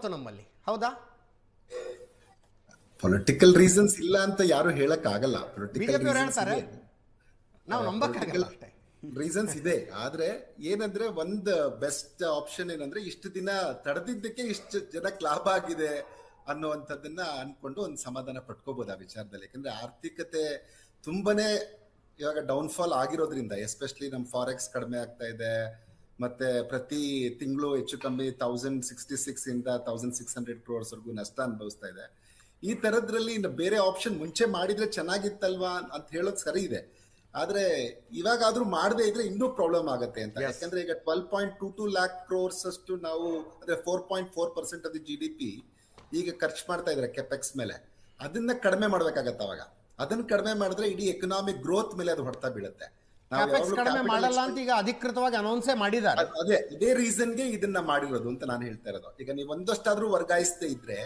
ಹೊರತು ನಮ್ಮಲ್ಲಿ ಹೌದಾ? ಪೊಲಿಟಿಕಲ್ ರೀಸನ್ಸ್ ಇಲ್ಲ ಅಂತ ಯಾರು ಹೇಳಕ್ ಆಗಲ್ಲ. ಬಿಜೆಪಿ ಅವರು ಹೇಳ್ತಾರೆ, ನಾವು ನಂಬಕ್ಕಾಗಲ್ಲ ಅಷ್ಟೇ. ರೀಸನ್ಸ್ ಇದೆ. ಆದ್ರೆ ಏನಂದ್ರೆ ಒಂದ್ ಬೆಸ್ಟ್ ಆಪ್ಷನ್ ಏನಂದ್ರೆ ಇಷ್ಟು ದಿನ ತಡೆದಿದ್ದಕ್ಕೆ ಇಷ್ಟು ಜನಕ್ಕೆ ಲಾಭ ಆಗಿದೆ ಅನ್ನುವಂಥದ್ದನ್ನ ಅನ್ಕೊಂಡು ಒಂದು ಸಮಾಧಾನ ಪಟ್ಕೋಬಹುದು ಆ ವಿಚಾರದಲ್ಲಿ. ಯಾಕಂದ್ರೆ ಆರ್ಥಿಕತೆ ತುಂಬಾನೇ ಇವಾಗ ಡೌನ್ಫಾಲ್ ಆಗಿರೋದ್ರಿಂದ, ಎಸ್ಪೆಷಲಿ ನಮ್ಮ ಫಾರೆಕ್ಸ್ ಕಡಿಮೆ ಆಗ್ತಾ ಇದೆ, ಮತ್ತೆ ಪ್ರತಿ ತಿಂಗಳು ಹೆಚ್ಚು ಕಮ್ಮಿ 1066 ಇಂದ 1600 crores ವರೆಗೂ ನಷ್ಟ ಅನುಭವಿಸ್ತಾ ಇದೆ. ಈ ತರದ್ರಲ್ಲಿ ಇನ್ನು ಬೇರೆ ಆಪ್ಷನ್ ಮುಂಚೆ ಮಾಡಿದ್ರೆ ಚೆನ್ನಾಗಿತ್ತಲ್ವಾ ಅಂತ ಹೇಳೋದು ಸರಿ ಇದೆ. ಆದ್ರೆ ಇವಾಗಾದ್ರೂ ಮಾಡದೇ ಇದ್ರೆ ಇನ್ನೂ ಪ್ರಾಬ್ಲಮ್ ಆಗುತ್ತೆ ಅಂತ. ಯಾಕಂದ್ರೆ ಈಗ 12.22 lakh crores ಅಷ್ಟು ನಾವು, ಅಂದ್ರೆ 4.4% ಆಫ್ ದಿ GDP ಈಗ ಖರ್ಚು ಮಾಡ್ತಾ ಇದ್ರೆ ಕೆಪೆಕ್ಸ್ ಮೇಲೆ. ಅದನ್ನ ಕಡಿಮೆ ಮಾಡ್ಬೇಕಾಗತ್ತೆ. ಅವಾಗ ಅದನ್ನ ಕಡಿಮೆ ಮಾಡಿದ್ರೆ ಇಡೀ ಎಕನಾಮಿಕ್ ಗ್ರೋತ್ ಮೇಲೆ ಅದು ಹೊಡ್ತಾ ಬೀಳುತ್ತೆ. ಕಡಿಮೆ ಮಾಡಲ್ಲ ಅಂತ ಈಗ ಅಧಿಕೃತವಾಗಿ ಅನೌನ್ಸೇ ಮಾಡಿದ್ದಾರೆ. ಅದೇ ಇದೇ ರೀಸನ್ಗೆ ಇದನ್ನ ಮಾಡಿರೋದು ಅಂತ ನಾನು ಹೇಳ್ತಾ ಇರೋದು. ಈಗ ನೀವು ಒಂದಷ್ಟಾದ್ರೂ ವರ್ಗಾಯಿಸದೇ ಇದ್ರೆ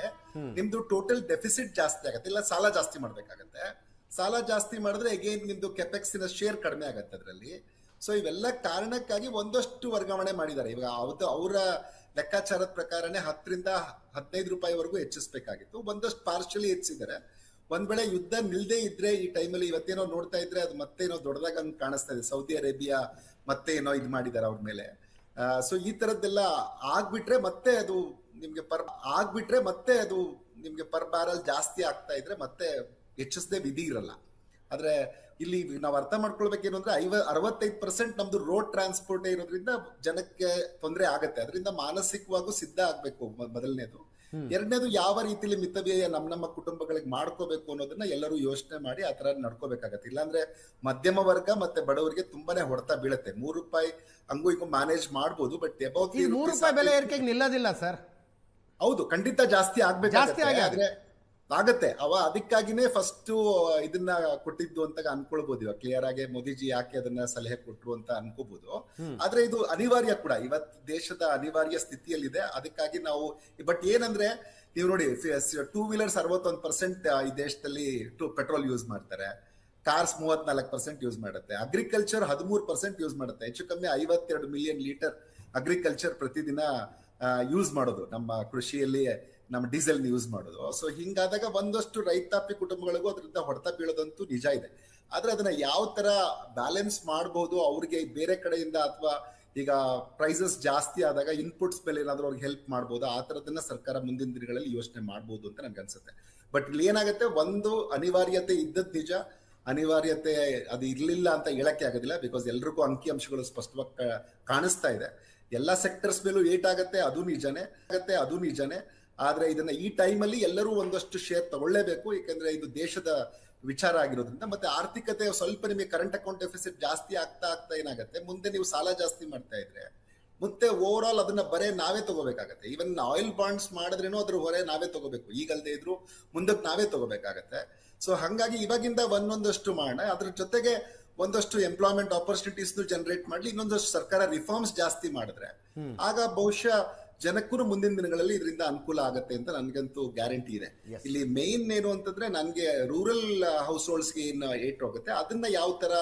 ನಿಮ್ದು ಟೋಟಲ್ ಡೆಫಿಸಿಟ್ ಜಾಸ್ತಿ ಆಗುತ್ತೆ, ಇಲ್ಲ ಸಾಲ ಜಾಸ್ತಿ ಮಾಡ್ಬೇಕಾಗತ್ತೆ. ಸಾಲ ಜಾಸ್ತಿ ಮಾಡಿದ್ರೆ ಅಗೇನ್ ನಿಮ್ದು ಕೆಪೆಕ್ಸಿನ ಶೇರ್ ಕಡಿಮೆ ಆಗತ್ತೆ ಅದರಲ್ಲಿ. ಸೊ ಇವೆಲ್ಲ ಕಾರಣಕ್ಕಾಗಿ ಒಂದಷ್ಟು ವರ್ಗಾವಣೆ ಮಾಡಿದ್ದಾರೆ. ಇವಾಗ ಅವರ ಲೆಕ್ಕಾಚಾರದ ಪ್ರಕಾರನೇ 10 ರಿಂದ 15 ರೂಪಾಯಿವರೆಗೂ ಹೆಚ್ಚಿಸಬೇಕಾಗಿತ್ತು. ಒಂದಷ್ಟು ಪಾರ್ಷಿಯಲಿ ಹೆಚ್ಚಿದ್ದಾರೆ. ಒಂದ್ ವೇಳೆ ಯುದ್ಧ ನಿಲ್ದೇ ಇದ್ರೆ ಈ ಟೈಮಲ್ಲಿ, ಇವತ್ತೇನೋ ನೋಡ್ತಾ ಇದ್ರೆ ಅದು ಮತ್ತೇನೋ ದೊಡ್ಡದಾಗ ಕಾಣಿಸ್ತಾ ಇದೆ. ಸೌದಿ ಅರೇಬಿಯಾ ಮತ್ತೆ ಏನೋ ಇದು ಮಾಡಿದ್ದಾರೆ ಅವ್ರ ಮೇಲೆ. ಸೊ ಈ ತರದ್ದೆಲ್ಲ ಆಗ್ಬಿಟ್ರೆ ಮತ್ತೆ ಅದು ನಿಮ್ಗೆ ಪರ್ ಬ್ಯಾರಲ್ ಜಾಸ್ತಿ ಆಗ್ತಾ ಇದ್ರೆ ಮತ್ತೆ ಹೆಚ್ಚಿಸದೆ ವಿಧಿ ಇರಲ್ಲ. ಆದ್ರೆ ಇಲ್ಲಿ ನಾವು ಅರ್ಥ ಮಾಡ್ಕೊಳ್ಬೇಕೇನು ಅಂದ್ರೆ 65% ನಮ್ದು ರೋಡ್ ಟ್ರಾನ್ಸ್ಪೋರ್ಟ್ ಇರೋದ್ರಿಂದ ಜನಕ್ಕೆ ತೊಂದರೆ ಆಗತ್ತೆ. ಅದರಿಂದ ಮಾನಸಿಕವಾಗೂ ಸಿದ್ಧ ಆಗ್ಬೇಕು ಮೊದಲನೇದು. ಎರಡನೇದು, ಯಾವ ರೀತಿಯಲ್ಲಿ ಮಿತವ್ಯಯ ನಮ್ಮ ಕುಟುಂಬಗಳಿಗೆ ಮಾಡ್ಕೋಬೇಕು ಅನ್ನೋದನ್ನ ಎಲ್ಲರೂ ಯೋಚನೆ ಮಾಡಿ ಆ ತರ ನಡ್ಕೋಬೇಕಾಗತ್ತೆ. ಇಲ್ಲಾಂದ್ರೆ ಮಧ್ಯಮ ವರ್ಗ ಮತ್ತೆ ಬಡವರಿಗೆ ತುಂಬಾನೇ ಹೊಡೆತ ಬೀಳುತ್ತೆ. 3 ರೂಪಾಯಿ ಹಂಗೂ ಹಿಂಗೂ ಮ್ಯಾನೇಜ್ ಮಾಡ್ಬೋದು, ಬಟ್ ಅಬೌಟ್ 3 ರೂಪಾಯಿ ಬೆಲೆ ಏರಿಕೆಗೆ ನಿಲ್ಲೋದಿಲ್ಲ ಸರ್. ಹೌದು, ಖಂಡಿತ ಜಾಸ್ತಿ ಆಗ್ಬೇಕಾಗತ್ತೆ. ಆದ್ರೆ ಆಗತ್ತೆ. ಅದಕ್ಕಾಗಿನೇ ಫಸ್ಟ್ ಇದನ್ನ ಕೊಟ್ಟಿದ್ದು ಅಂತ ಅನ್ಕೊಳ್ಬಹುದು. ಇವಾಗ ಕ್ಲಿಯರ್ ಆಗಿ ಮೋದಿಜಿ ಯಾಕೆ ಅದನ್ನ ಸಲಹೆ ಕೊಟ್ರು ಅಂತ ಅನ್ಕೋಬಹುದು. ಆದ್ರೆ ಇದು ಅನಿವಾರ್ಯ ಕೂಡ, ಇವತ್ತು ದೇಶದ ಅನಿವಾರ್ಯ ಸ್ಥಿತಿಯಲ್ಲಿದೆ. ಅದಕ್ಕಾಗಿ ನಾವು, ಬಟ್ ಏನಂದ್ರೆ ನೀವು ನೋಡಿ, 2 ವೀಲರ್ಸ್ 61% ಈ ದೇಶದಲ್ಲಿ ಪೆಟ್ರೋಲ್ ಯೂಸ್ ಮಾಡ್ತಾರೆ. ಕಾರ್ಸ್ 34% ಯೂಸ್ ಮಾಡುತ್ತೆ. ಅಗ್ರಿಕಲ್ಚರ್ 13% ಯೂಸ್ ಮಾಡುತ್ತೆ. ಹೆಚ್ಚು ಕಮ್ಮಿ 52 ಮಿಲಿಯನ್ ಲೀಟರ್ ಅಗ್ರಿಕಲ್ಚರ್ ಪ್ರತಿದಿನ ಯೂಸ್ ಮಾಡೋದು, ನಮ್ಮ ಕೃಷಿಯಲ್ಲಿ ನಮ್ಮ ಡೀಸೆಲ್ ಯೂಸ್ ಮಾಡೋದು. ಸೊ ಹಿಂಗಾದಾಗ ಒಂದಷ್ಟು ರೈತಾಪಿ ಕುಟುಂಬಗಳಿಗೂ ಅದರಿಂದ ಹೊಡೆತ ಬೀಳೋದಂತೂ ನಿಜ ಇದೆ. ಆದ್ರೆ ಅದನ್ನ ಯಾವ ತರ ಬ್ಯಾಲೆನ್ಸ್ ಮಾಡಬಹುದು, ಅವ್ರಿಗೆ ಬೇರೆ ಕಡೆಯಿಂದ, ಅಥವಾ ಈಗ ಪ್ರೈಸಸ್ ಜಾಸ್ತಿ ಆದಾಗ ಇನ್ಪುಟ್ಸ್ ಮೇಲೆ ಏನಾದ್ರೂ ಅವ್ರಿಗೆ ಹೆಲ್ಪ್ ಮಾಡ್ಬೋದು, ಆ ತರದನ್ನ ಸರ್ಕಾರ ಮುಂದಿನ ದಿನಗಳಲ್ಲಿ ಯೋಚನೆ ಮಾಡ್ಬೋದು ಅಂತ ನನ್ಗೆ ಅನ್ಸುತ್ತೆ. ಬಟ್ ಇಲ್ಲಿ ಏನಾಗುತ್ತೆ, ಒಂದು ಅನಿವಾರ್ಯತೆ ಇದ್ದದ್ ನಿಜ, ಅನಿವಾರ್ಯತೆ ಅದು ಇರ್ಲಿಲ್ಲ ಅಂತ ಹೇಳಕ್ಕೆ ಆಗೋದಿಲ್ಲ. ಬಿಕಾಸ್ ಎಲ್ರಿಗೂ ಅಂಕಿಅಂಶಗಳು ಸ್ಪಷ್ಟವಾಗಿ ಕಾಣಿಸ್ತಾ ಇದೆ. ಎಲ್ಲಾ ಸೆಕ್ಟರ್ಸ್ ಮೇಲೂ ಏಟಾಗತ್ತೆ, ಅದು ನಿಜಾನೇ. ಆದ್ರೆ ಇದನ್ನ ಈ ಟೈಮಲ್ಲಿ ಎಲ್ಲರೂ ಒಂದಷ್ಟು ಶೇರ್ ತಗೊಳ್ಳೇಬೇಕು. ಯಾಕಂದ್ರೆ ಇದು ದೇಶದ ವಿಚಾರ ಆಗಿರೋದ್ರಿಂದ. ಮತ್ತೆ ಆರ್ಥಿಕತೆ ಸ್ವಲ್ಪ ನಿಮಗೆ ಕರೆಂಟ್ ಅಕೌಂಟ್ ಡೆಫಿಸಿಟ್ ಜಾಸ್ತಿ ಆಗ್ತಾ ಏನಾಗುತ್ತೆ, ಮುಂದೆ ನೀವು ಸಾಲ ಜಾಸ್ತಿ ಮಾಡ್ತಾ ಇದ್ರೆ ಮತ್ತೆ ಓವರ್ ಆಲ್ ಅದನ್ನ ಬರೇ ನಾವೇ ತಗೋಬೇಕಾಗತ್ತೆ. ಈವನ್ ಆಯಿಲ್ ಬಾಂಡ್ಸ್ ಮಾಡಿದ್ರೇನೋ ಅದ್ರ ಹೊರೆ ನಾವೇ ತಗೋಬೇಕು. ಈಗಲ್ದೇ ಇದ್ರು ಮುಂದಕ್ಕೆ ನಾವೇ ತಗೋಬೇಕಾಗತ್ತೆ. ಸೊ ಹಂಗಾಗಿ ಇವಾಗಿಂದ ಒಂದೊಂದಷ್ಟು ಮಾಡೋಣ. ಅದ್ರ ಜೊತೆಗೆ ಒಂದಷ್ಟು ಎಂಪ್ಲಾಯ್ಮೆಂಟ್ ಆಪರ್ಚುನಿಟೀಸ್ ಜನರೇಟ್ ಮಾಡ್ಲಿ, ಇನ್ನೊಂದಷ್ಟು ಸರ್ಕಾರ ರಿಫಾರ್ಮ್ಸ್ ಜಾಸ್ತಿ ಮಾಡಿದ್ರೆ ಆಗ ಬಹುಶಃ ಜನಕ್ಕೂ ಮುಂದಿನ ದಿನಗಳಲ್ಲಿ ಇದರಿಂದ ಅನುಕೂಲ ಆಗತ್ತೆ ಅಂತ ನನ್ಗಂತೂ ಗ್ಯಾರಂಟಿ ಇದೆ. ಇಲ್ಲಿ ಮೇನ್ ಏನು ಅಂತಂದ್ರೆ, ನನ್ಗೆ ರೂರಲ್ ಹೌಸ್ ಹೋಲ್ಡ್ಸ್ಗೆ ಏನು ಏಟ್ ಹೋಗುತ್ತೆ ಅದನ್ನ ಯಾವ ತರ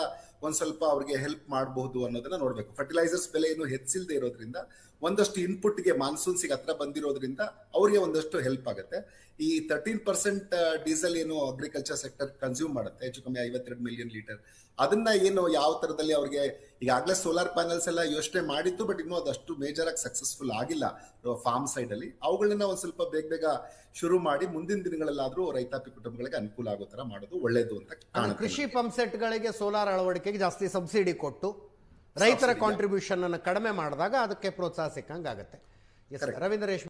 ಒಂದ್ ಸ್ವಲ್ಪ ಅವ್ರಿಗೆ ಹೆಲ್ಪ್ ಮಾಡಬಹುದು ಅನ್ನೋದನ್ನ ನೋಡ್ಬೇಕು. ಫರ್ಟಿಲೈಸರ್ಸ್ ಬೆಲೆ ಏನು ಹೆಚ್ಚಿಲ್ದೇ ಇರೋದ್ರಿಂದ, ಒಂದಷ್ಟು ಇನ್ಪುಟ್ಗೆ ಮಾನ್ಸೂನ್ಸಿಗೆ ಹತ್ರ ಬಂದಿರೋದ್ರಿಂದ ಅವ್ರಿಗೆ ಒಂದಷ್ಟು ಹೆಲ್ಪ್ ಆಗುತ್ತೆ. ಈ 13% ಡೀಸೆಲ್ ಏನು ಅಗ್ರಿಕಲ್ಚರ್ ಸೆಕ್ಟರ್ ಕನ್ಸ್ಯೂಮ್ ಮಾಡುತ್ತೆ, ಹೆಚ್ಚು ಕಮ್ಮಿ 52 ಮಿಲಿಯನ್ ಲೀಟರ್, ಅದನ್ನ ಏನು ಯಾವ ತರದಲ್ಲಿ ಅವ್ರಿಗೆ, ಈಗಾಗಲೇ ಸೋಲಾರ್ ಪ್ಯಾನಲ್ಸ್ ಎಲ್ಲ ಯೋಚನೆ ಮಾಡಿತ್ತು, ಬಟ್ ಇನ್ನೂ ಅದಷ್ಟು ಮೇಜರ್ ಆಗಿ ಸಕ್ಸಸ್ಫುಲ್ ಆಗಿಲ್ಲ ಫಾರ್ಮ್ ಸೈಡ್ ಅಲ್ಲಿ. ಅವುಗಳನ್ನ ಒಂದ್ ಸ್ವಲ್ಪ ಬೇಗ ಶುರು ಮಾಡಿ ಮುಂದಿನ ದಿನಗಳಲ್ಲಾದ್ರೂ ರೈತಾಪಿ ಕುಟುಂಬಗಳಿಗೆ ಅನುಕೂಲ ಆಗೋ ತರ ಮಾಡೋದು ಒಳ್ಳೇದು ಅಂತ ಕಾಣುತ್ತೆ. ಕೃಷಿ ಪಂಪ್ ಸೆಟ್ ಗಳಿಗೆ ಸೋಲಾರ್ ಅಳವಡಿಕೆಗೆ ಜಾಸ್ತಿ ಸಬ್ಸಿಡಿ ಕೊಟ್ಟು ರೈತರ ಕಾಂಟ್ರಿಬ್ಯೂಷನ್ ಅನ್ನು ಕಡಿಮೆ ಮಾಡಿದಾಗ ಅದಕ್ಕೆ ಪ್ರೋತ್ಸಾಹ ಸಿಕ್ಕಂಗಾಗತ್ತೆ. ರವೀಂದ್ರ ರೇಷ್ಮೆ